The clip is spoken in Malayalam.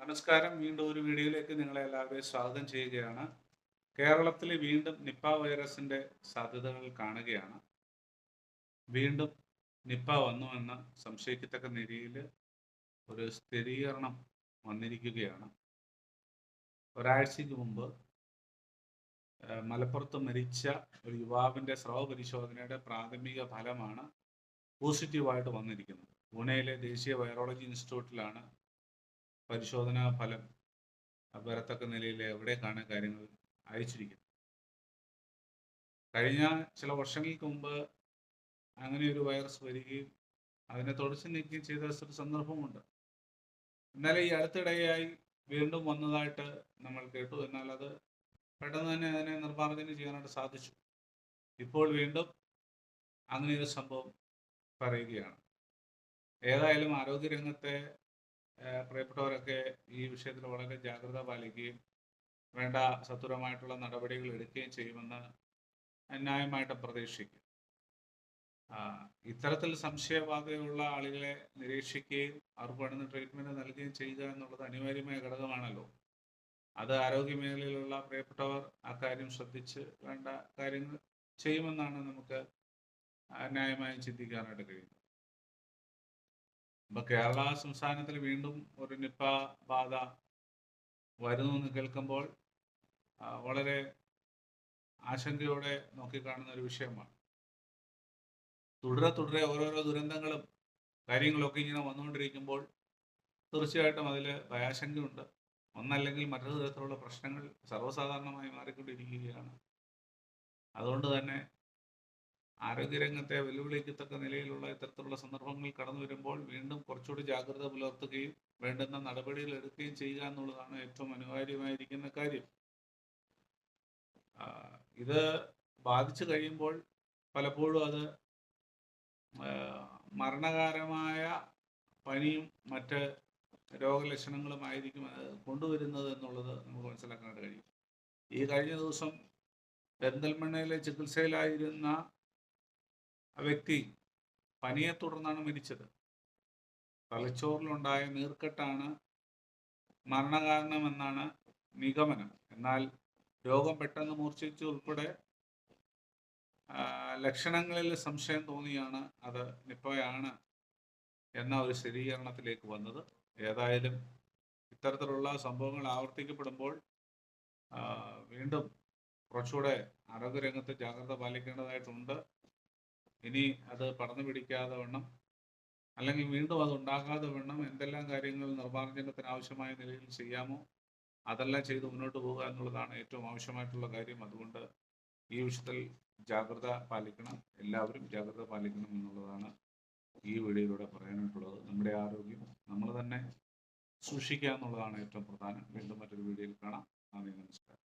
നമസ്കാരം. വീണ്ടും ഒരു വീഡിയോയിലേക്ക് നിങ്ങളെ എല്ലാവരെയും സ്വാഗതം ചെയ്യുകയാണ്. കേരളത്തിൽ വീണ്ടും നിപ്പ വൈറസിന്റെ സാധ്യതകൾ കാണുകയാണ്. വീണ്ടും നിപ്പ വന്നുവെന്ന് സംശയിക്കത്തക്ക നിലയിൽ ഒരു സ്ഥിരീകരണം വന്നിരിക്കുകയാണ്. ഒരാഴ്ചയ്ക്ക് മുമ്പ് മലപ്പുറത്ത് മരിച്ച ഒരു യുവാവിൻ്റെ സ്രവ പരിശോധനയുടെ പ്രാഥമിക ഫലമാണ് പോസിറ്റീവായിട്ട് വന്നിരിക്കുന്നത്. പൂനെയിലെ ദേശീയ വൈറോളജി ഇൻസ്റ്റിറ്റ്യൂട്ടിലാണ് പരിശോധനാ ഫലം വരത്തക്ക നിലയിൽ എവിടേക്കാണ് കാര്യങ്ങൾ അയച്ചിരിക്കുന്നത്. കഴിഞ്ഞ ചില വർഷങ്ങൾക്ക് മുമ്പ് അങ്ങനെ ഒരു വൈറസ് വരികയും അതിനെ തുടച്ചു നീക്കുകയും ചെയ്ത ഒരു സന്ദർഭമുണ്ട്. എന്നാൽ ഈ അടുത്തിടെയായി വീണ്ടും വന്നതായിട്ട് നമ്മൾ കേട്ടു. എന്നാൽ അത് പെട്ടെന്ന് തന്നെ അതിനെ നിർമ്മാർജ്ജനം ചെയ്യാനായിട്ട് സാധിച്ചു. ഇപ്പോൾ വീണ്ടും അങ്ങനെ ഒരു സംഭവം പറയുകയാണ്. ഏതായാലും ആരോഗ്യരംഗത്തെ പ്രിയപ്പെട്ടവരൊക്കെ ഈ വിഷയത്തിൽ വളരെ ജാഗ്രത പാലിക്കുകയും വേണ്ട സത്വരമായിട്ടുള്ള നടപടികൾ എടുക്കുകയും ചെയ്യുമെന്ന് ന്യായമായിട്ട് പ്രതീക്ഷിക്കും. ഇത്തരത്തിൽ സംശയബാധയുള്ള ആളുകളെ നിരീക്ഷിക്കുകയും അവർക്ക് വേണ്ടുന്ന ട്രീറ്റ്മെൻറ്റ് നൽകുകയും ചെയ്യുക എന്നുള്ളത് അനിവാര്യമായ ഘടകമാണല്ലോ. അത് ആരോഗ്യ മേഖലയിലുള്ള പ്രിയപ്പെട്ടവർ അക്കാര്യം ശ്രദ്ധിച്ച് വേണ്ട കാര്യങ്ങൾ ചെയ്യുമെന്നാണ് നമുക്ക് ന്യായമായും ചിന്തിക്കാനായിട്ട് കഴിയുന്നത്. ഇപ്പൊ കേരള സംസ്ഥാനത്തിൽ വീണ്ടും ഒരു നിപ്പ ബാധ വരുന്നു എന്ന് കേൾക്കുമ്പോൾ വളരെ ആശങ്കയോടെ നോക്കിക്കാണുന്ന ഒരു വിഷയമാണ്. തുടരെ ഓരോരോ ദുരന്തങ്ങളും കാര്യങ്ങളൊക്കെ ഇങ്ങനെ വന്നുകൊണ്ടിരിക്കുമ്പോൾ തീർച്ചയായിട്ടും അതിൽ ഭയാശങ്കയുണ്ട്. ഒന്നല്ലെങ്കിൽ മറ്റൊരു തരത്തിലുള്ള പ്രശ്നങ്ങൾ സർവ്വസാധാരണമായി മാറിക്കൊണ്ടിരിക്കുകയാണ്. അതുകൊണ്ട് തന്നെ ആരോഗ്യരംഗത്തെ വെല്ലുവിളിക്കത്തക്ക നിലയിലുള്ള ഇത്തരത്തിലുള്ള സന്ദർഭങ്ങൾ കടന്നു വരുമ്പോൾ വീണ്ടും കുറച്ചുകൂടി ജാഗ്രത പുലർത്തുകയും വേണ്ടുന്ന നടപടികൾ എടുക്കുകയും ചെയ്യുക എന്നുള്ളതാണ് ഏറ്റവും അനിവാര്യമായിരിക്കുന്ന കാര്യം. ഇത് ബാധിച്ചു കഴിയുമ്പോൾ പലപ്പോഴും അത് മരണകാരമായ പനിയും മറ്റ് രോഗലക്ഷണങ്ങളുമായിരിക്കും അത് കൊണ്ടുവരുന്നത് എന്നുള്ളത് നമുക്ക് മനസ്സിലാക്കാനായിട്ട് കഴിയും. ഈ കഴിഞ്ഞ ദിവസം പെരിന്തൽമണ്ണയിലെ ചികിത്സയിലായിരുന്ന വ്യക്തി പനിയെ തുടർന്നാണ് മരിച്ചത്. തലച്ചോറിലുണ്ടായ നീർക്കെട്ടാണ് മരണകാരണമെന്നാണ് നിഗമനം. എന്നാൽ രോഗം പെട്ടെന്ന് മൂർച്ഛിച്ചു ഉൾപ്പെടെ ലക്ഷണങ്ങളിൽ സംശയം തോന്നിയാണ് അത് നിപ്പയാണ് എന്ന ഒരു സ്ഥിരീകരണത്തിലേക്ക് വന്നത്. ഏതായാലും ഇത്തരത്തിലുള്ള സംഭവങ്ങൾ ആവർത്തിക്കപ്പെടുമ്പോൾ വീണ്ടും കുറച്ചുകൂടെ ആരോഗ്യരംഗത്ത് ജാഗ്രത പാലിക്കേണ്ടതായിട്ടുണ്ട്. ഇനി അത് പടർന്നു പിടിക്കാതെ വണ്ണം അല്ലെങ്കിൽ വീണ്ടും അത് ഉണ്ടാകാതെ വണ്ണം എന്തെല്ലാം കാര്യങ്ങൾ നിർമ്മാർജ്ജനത്തിന് ആവശ്യമായ നിലയിൽ ചെയ്യാമോ അതെല്ലാം ചെയ്ത് മുന്നോട്ട് പോകുക എന്നുള്ളതാണ് ഏറ്റവും ആവശ്യമായിട്ടുള്ള കാര്യം. അതുകൊണ്ട് ഈ വിഷയത്തിൽ ജാഗ്രത പാലിക്കണം, എല്ലാവരും ജാഗ്രത പാലിക്കണം എന്നുള്ളതാണ് ഈ വീഡിയോയിലൂടെ പറയാനായിട്ടുള്ളത്. നമ്മുടെ ആരോഗ്യം നമ്മൾ തന്നെ സൂക്ഷിക്കുക എന്നുള്ളതാണ് ഏറ്റവും പ്രധാനം. വീണ്ടും മറ്റൊരു വീഡിയോയിൽ കാണാം. നന്ദി, നമസ്കാരം.